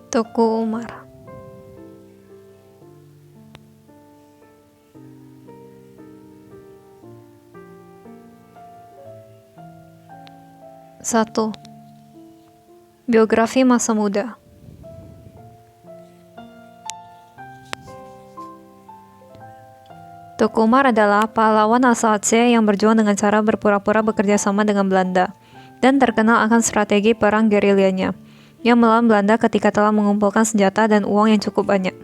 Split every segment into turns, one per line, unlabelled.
Teuku Umar. Satu. Biografi masa muda. Teuku Umar adalah pahlawan asal Aceh yang berjuang dengan cara berpura-pura bekerja sama dengan Belanda dan terkenal akan strategi perang gerilyanya yang melawan Belanda ketika telah mengumpulkan senjata dan uang yang cukup banyak.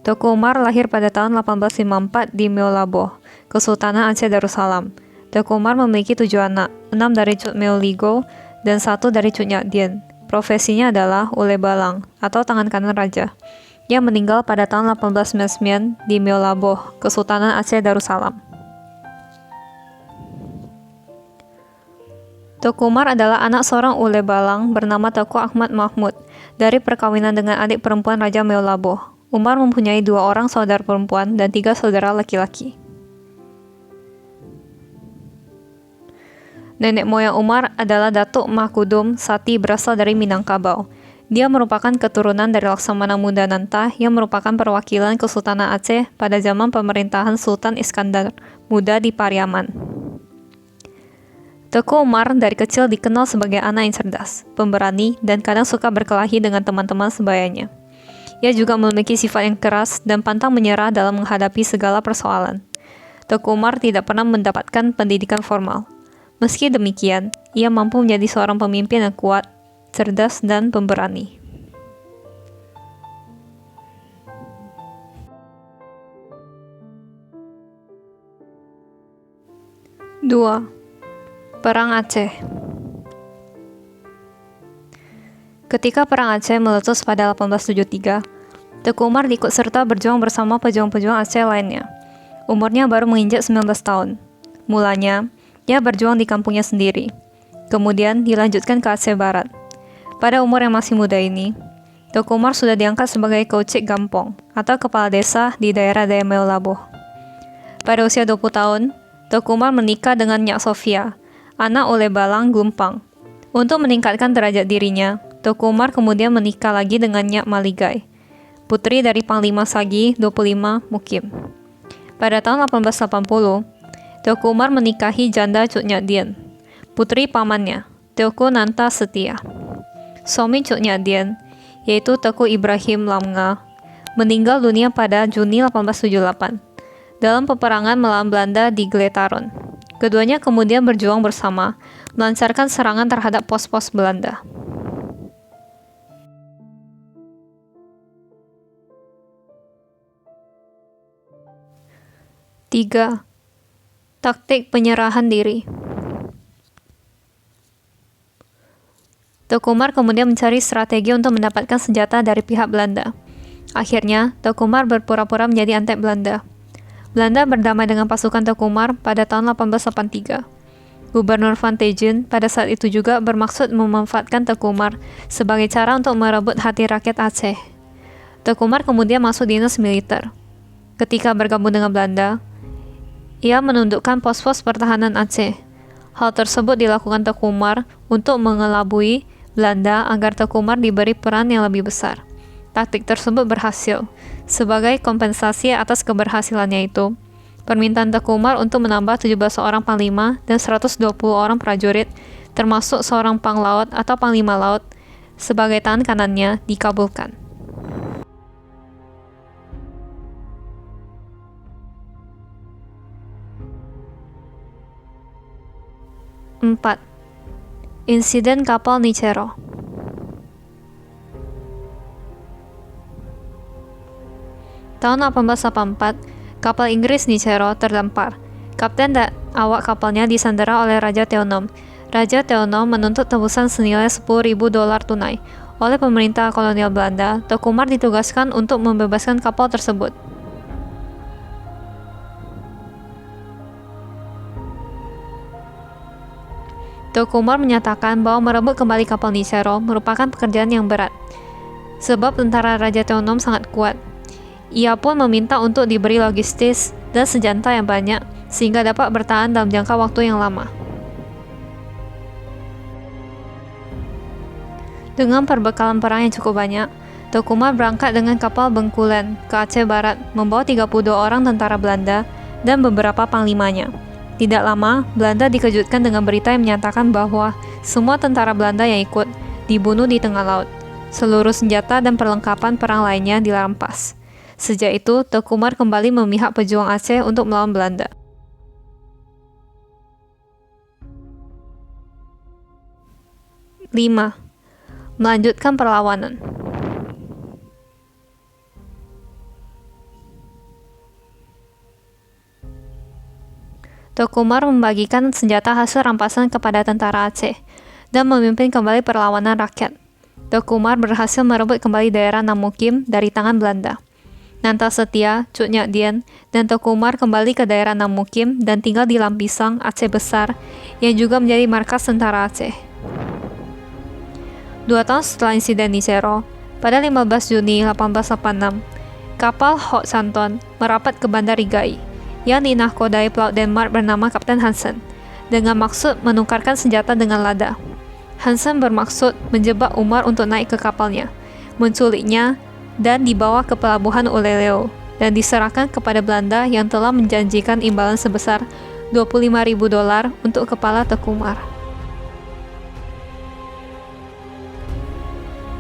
Teuku Umar lahir pada tahun 1854 di Meolaboh, Kesultanan Aceh Darussalam. Teuku Umar memiliki 7 anak, 6 dari Cut Meoligo dan 1 dari Cut Nyak Dien. Profesinya adalah ule balang atau tangan kanan raja, yang meninggal pada tahun 1899 di Meolaboh, Kesultanan Aceh Darussalam. Teuku Umar adalah anak seorang ule balang bernama Teuku Ahmad Mahmud dari perkawinan dengan adik perempuan Raja Meolaboh. Umar mempunyai 2 orang saudara perempuan dan 3 saudara laki-laki. Nenek moyang Umar adalah Datuk Mahkudum Sati berasal dari Minangkabau. Dia merupakan keturunan dari Laksamana Muda Nantah yang merupakan perwakilan Kesultanan Aceh pada zaman pemerintahan Sultan Iskandar Muda di Pariaman. Teuku Umar dari kecil dikenal sebagai anak yang cerdas, pemberani, dan kadang suka berkelahi dengan teman-teman sebayanya. Ia juga memiliki sifat yang keras dan pantang menyerah dalam menghadapi segala persoalan. Teuku Umar tidak pernah mendapatkan pendidikan formal. Meski demikian, ia mampu menjadi seorang pemimpin yang kuat, cerdas, dan pemberani. Dua. Perang Aceh. Ketika Perang Aceh meletus pada 1873, Teuku Umar ikut serta berjuang bersama pejuang-pejuang Aceh lainnya. Umurnya baru menginjak 19 tahun. Mulanya, ia berjuang di kampungnya sendiri. Kemudian dilanjutkan ke Aceh Barat. Pada umur yang masih muda ini, Teuku Umar sudah diangkat sebagai Kaucik Gampong atau kepala desa di daerah Daya Meolaboh. Pada usia 20 tahun, Teuku Umar menikah dengan Nyak Sofia, anak ule balang Glumpang. Untuk meningkatkan derajat dirinya, Teuku Umar kemudian menikah lagi dengan Nyak Maligai, putri dari Panglima Sagi 25 Mukim. Pada tahun 1880, Teuku Umar menikahi janda Cut Nyak Dien, putri pamannya, Teuku Nanta Setia. Suami Cut Nyak Dien, yaitu Teuku Ibrahim Lamnga, meninggal dunia pada Juni 1878 dalam peperangan melawan Belanda di Gletaron. Keduanya kemudian berjuang bersama, melancarkan serangan terhadap pos-pos Belanda. Tiga. Taktik penyerahan diri. Teuku Umar kemudian mencari strategi untuk mendapatkan senjata dari pihak Belanda. Akhirnya, Teuku Umar berpura-pura menjadi antek Belanda. Belanda berdamai dengan pasukan Teuku Umar pada tahun 1883. Gubernur Van Tegen pada saat itu juga bermaksud memanfaatkan Teuku Umar sebagai cara untuk merebut hati rakyat Aceh. Teuku Umar kemudian masuk dinas militer. Ketika bergabung dengan Belanda, ia menundukkan pos-pos pertahanan Aceh. Hal tersebut dilakukan Teuku Umar untuk mengelabui Belanda agar Teuku Umar diberi peran yang lebih besar. Taktik tersebut berhasil. Sebagai kompensasi atas keberhasilannya itu, permintaan Teuku Umar untuk menambah 17 orang panglima dan 120 orang prajurit, termasuk seorang panglaut atau panglima laut, sebagai tangan kanannya dikabulkan. 4. Insiden kapal Nichero. Tahun 1884, kapal Inggris Nichero terdampar. Kapten dan awak kapalnya disandera oleh Raja Theonom. Raja Theonom menuntut tebusan senilai $10.000 tunai. Oleh pemerintah kolonial Belanda, Teuku Umar ditugaskan untuk membebaskan kapal tersebut. Teuku Umar menyatakan bahwa merebut kembali kapal Nichero merupakan pekerjaan yang berat, sebab tentara Raja Theonom sangat kuat. Ia pun meminta untuk diberi logistis dan senjata yang banyak, sehingga dapat bertahan dalam jangka waktu yang lama. Dengan perbekalan perang yang cukup banyak, Teuku Umar berangkat dengan kapal Bengkulen ke Aceh Barat membawa 32 orang tentara Belanda dan beberapa panglimanya. Tidak lama, Belanda dikejutkan dengan berita yang menyatakan bahwa semua tentara Belanda yang ikut dibunuh di tengah laut. Seluruh senjata dan perlengkapan perang lainnya dirampas. Sejak itu, Teuku Umar kembali memihak pejuang Aceh untuk melawan Belanda. Lima, melanjutkan perlawanan. Teuku Umar membagikan senjata hasil rampasan kepada tentara Aceh dan memimpin kembali perlawanan rakyat. Teuku Umar berhasil merebut kembali daerah Namukim dari tangan Belanda. Nanta Setia, Cut Nyak Dien, dan Teuku Umar kembali ke daerah Namukim dan tinggal di Lampisang, Aceh Besar, yang juga menjadi markas tentara Aceh. 2 tahun setelah insiden di Sero, pada 15 Juni 1886, kapal Hock Santon merapat ke Bandar Rigai, yang dinahkodai pelaut Denmark bernama Kapten Hansen, dengan maksud menukarkan senjata dengan lada. Hansen bermaksud menjebak Umar untuk naik ke kapalnya, menculiknya, dan dibawa ke pelabuhan Oleleo, dan diserahkan kepada Belanda yang telah menjanjikan imbalan sebesar $25.000 untuk kepala Teuku Umar.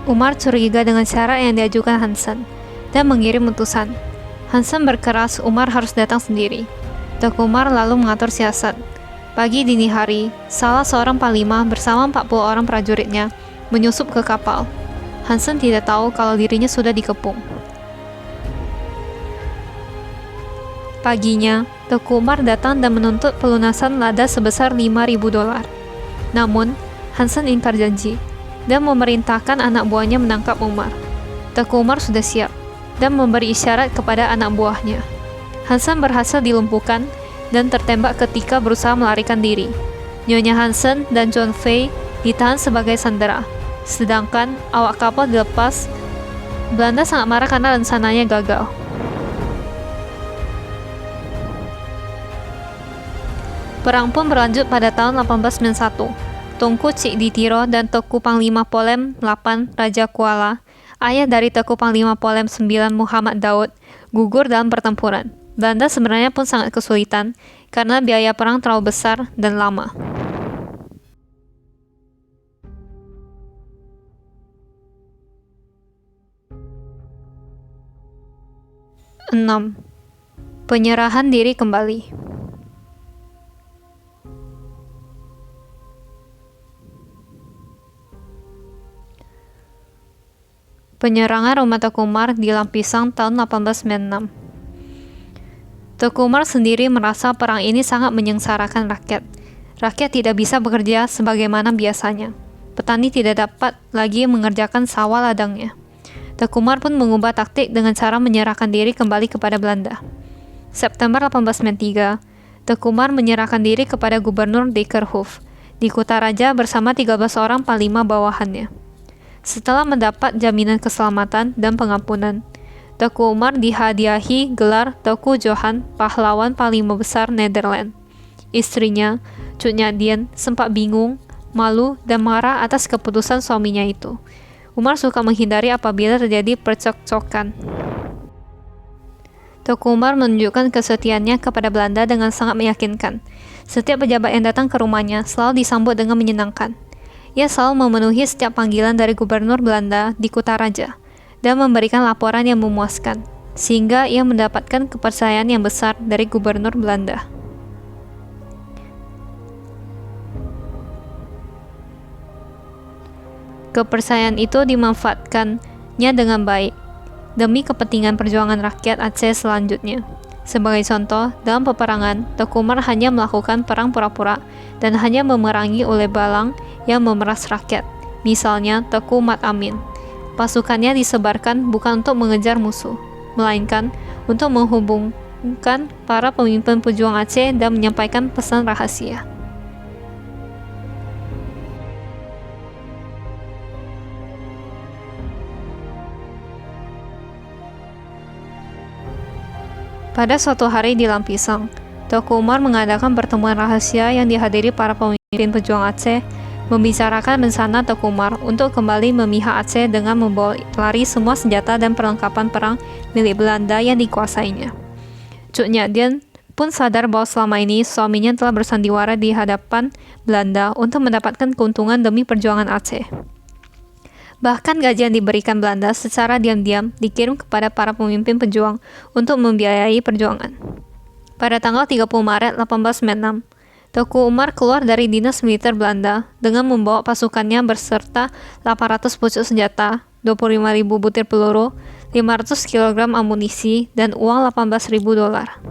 Umar curiga dengan syarat yang diajukan Hansen dan mengirim utusan. Hansen berkeras Umar harus datang sendiri. Teuku Umar lalu mengatur siasat. Pagi dini hari, salah seorang panglima bersama 40 orang prajuritnya menyusup ke kapal. Hansen tidak tahu kalau dirinya sudah dikepung. Paginya, Teuku Umar datang dan menuntut pelunasan lada sebesar $5.000. Namun, Hansen ingkar janji dan memerintahkan anak buahnya menangkap Umar. Teuku Umar sudah siap dan memberi isyarat kepada anak buahnya. Hansen berhasil dilumpuhkan dan tertembak ketika berusaha melarikan diri. Nyonya Hansen dan John Fay ditahan sebagai sandera, sedangkan awak kapal dilepas. Belanda sangat marah karena rencananya gagal. Perang pun berlanjut pada tahun 1891. Tunku Cik Ditiro dan Teuku Panglima Polem 8 Raja Kuala, ayah dari Teuku Panglima Polem 9 Muhammad Daud, gugur dalam pertempuran. Belanda sebenarnya pun sangat kesulitan karena biaya perang terlalu besar dan lama. Enam, penyerahan diri kembali. Penyerangan rumah Teuku Umar di Lampisang tahun 1896. Teuku Umar sendiri merasa perang ini sangat menyengsarakan rakyat. Rakyat tidak bisa bekerja sebagaimana biasanya. Petani tidak dapat lagi mengerjakan sawah ladangnya. Teuku Umar pun mengubah taktik dengan cara menyerahkan diri kembali kepada Belanda. September 1893, Teuku Umar menyerahkan diri kepada Gubernur Dijkhoff di Kutaraja bersama 13 orang panglima bawahannya. Setelah mendapat jaminan keselamatan dan pengampunan, Teuku Umar dihadiahi gelar Teuku Johan, pahlawan panglima besar Nederland. Istrinya, Cut Nyak Dien, sempat bingung, malu, dan marah atas keputusan suaminya itu. Umar suka menghindari apabila terjadi percekcokan. Teuku Umar menunjukkan kesetiaannya kepada Belanda dengan sangat meyakinkan. Setiap pejabat yang datang ke rumahnya selalu disambut dengan menyenangkan. Ia selalu memenuhi setiap panggilan dari gubernur Belanda di Kutaraja dan memberikan laporan yang memuaskan, sehingga ia mendapatkan kepercayaan yang besar dari gubernur Belanda. Kepercayaan itu dimanfaatkannya dengan baik demi kepentingan perjuangan rakyat Aceh selanjutnya. Sebagai contoh, dalam peperangan, Teuku Umar hanya melakukan perang pura-pura dan hanya memerangi oleh Balang yang memeras rakyat. Misalnya, Teuku Mat Amin. Pasukannya disebarkan bukan untuk mengejar musuh, melainkan untuk menghubungkan para pemimpin pejuang Aceh dan menyampaikan pesan rahasia. Pada suatu hari di Lampisang, Teuku Umar mengadakan pertemuan rahasia yang dihadiri para pemimpin pejuang Aceh membicarakan rencana Teuku Umar untuk kembali memihak Aceh dengan membawa lari semua senjata dan perlengkapan perang milik Belanda yang dikuasainya. Cuk Nyak Dien pun sadar bahwa selama ini suaminya telah bersandiwara di hadapan Belanda untuk mendapatkan keuntungan demi perjuangan Aceh. Bahkan gaji yang diberikan Belanda secara diam-diam dikirim kepada para pemimpin pejuang untuk membiayai perjuangan. Pada tanggal 30 Maret 1896, Teuku Umar keluar dari dinas militer Belanda dengan membawa pasukannya berserta 800 pucuk senjata, 25.000 butir peluru, 500 kg amunisi, dan uang 18.000 dolar.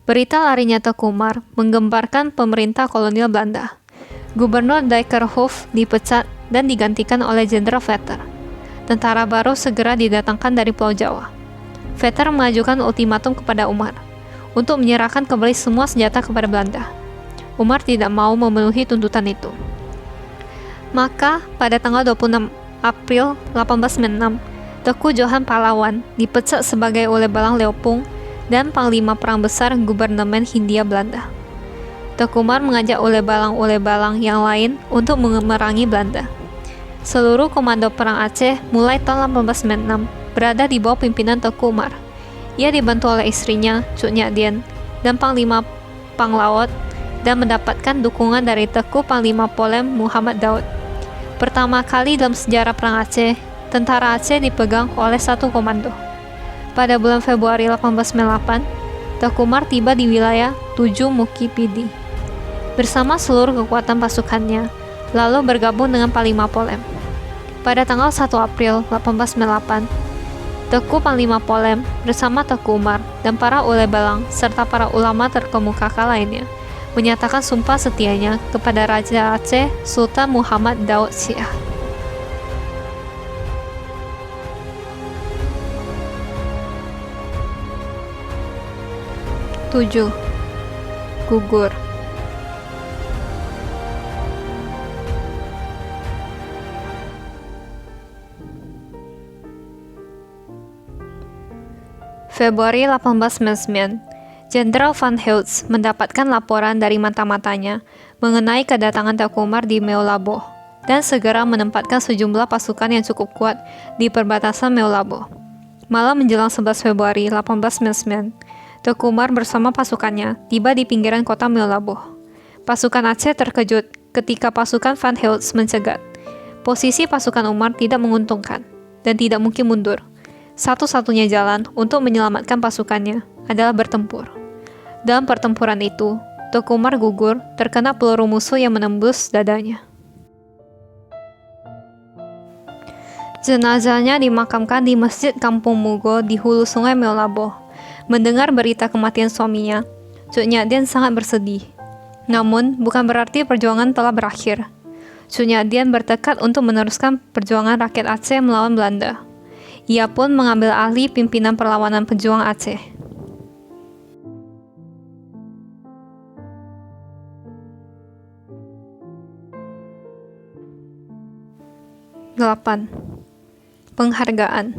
Berita larinya Teuku Umar menggemparkan pemerintah kolonial Belanda. Gubernur Dijkhoff dipecat dan digantikan oleh Jenderal Vetter. Tentara baru segera didatangkan dari Pulau Jawa. Vetter mengajukan ultimatum kepada Umar untuk menyerahkan kembali semua senjata kepada Belanda. Umar tidak mau memenuhi tuntutan itu. Maka, pada tanggal 26 April 1896, Teuku Johan Pahlawan dipecat sebagai Oleh Balang Leopung dan Panglima Perang Besar Gubernemen Hindia Belanda. Teuku Umar mengajak Oleh Balang yang lain untuk memerangi Belanda. Seluruh komando perang Aceh mulai tahun 1896 berada di bawah pimpinan Teuku Umar. Ia dibantu oleh istrinya, Cuk Nyak Dien, dan Panglima Panglaut, dan mendapatkan dukungan dari Teuku Panglima Polem Muhammad Daud. Pertama kali dalam sejarah Perang Aceh, tentara Aceh dipegang oleh satu komando. Pada bulan Februari 1898, Teuku Umar tiba di wilayah 7 Muki Pidi bersama seluruh kekuatan pasukannya, lalu bergabung dengan Panglima Polem. Pada tanggal 1 April 1898, Teuku Panglima Polem bersama Teuku Umar dan para Oleh Balang serta para ulama terkemuka lainnya menyatakan sumpah setianya kepada Raja Aceh Sultan Muhammad Daud Shah. Tujuh. Gugur. Februari 1899, Jenderal Van Heulst mendapatkan laporan dari mata-matanya mengenai kedatangan Teuku Umar di Meulaboh dan segera menempatkan sejumlah pasukan yang cukup kuat di perbatasan Meulaboh. Malam menjelang 11 Februari 1899, Teuku Umar bersama pasukannya tiba di pinggiran kota Meulaboh. Pasukan Aceh terkejut ketika pasukan Van Heulst mencegat. Posisi pasukan Umar tidak menguntungkan dan tidak mungkin mundur. Satu-satunya jalan untuk menyelamatkan pasukannya adalah bertempur. Dalam pertempuran itu, Teuku Umar gugur terkena peluru musuh yang menembus dadanya. Jenazahnya dimakamkan di Masjid Kampung Mugo di hulu sungai Meulaboh. Mendengar berita kematian suaminya, Cuk Nyak Dien sangat bersedih. Namun, bukan berarti perjuangan telah berakhir. Cuk Nyak Dien bertekad untuk meneruskan perjuangan rakyat Aceh melawan Belanda. Ia pun mengambil alih pimpinan perlawanan pejuang Aceh. 8. Penghargaan.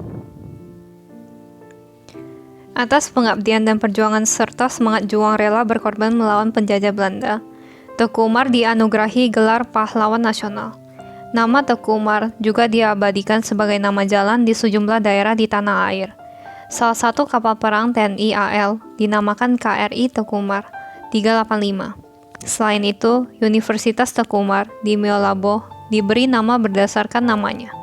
Atas pengabdian dan perjuangan serta semangat juang rela berkorban melawan penjajah Belanda, Teuku Umar dianugerahi gelar Pahlawan Nasional. Nama Teuku Umar juga diabadikan sebagai nama jalan di sejumlah daerah di tanah air. Salah satu kapal perang TNI AL dinamakan KRI Teuku Umar 385. Selain itu, Universitas Teuku Umar di Meulaboh diberi nama berdasarkan namanya.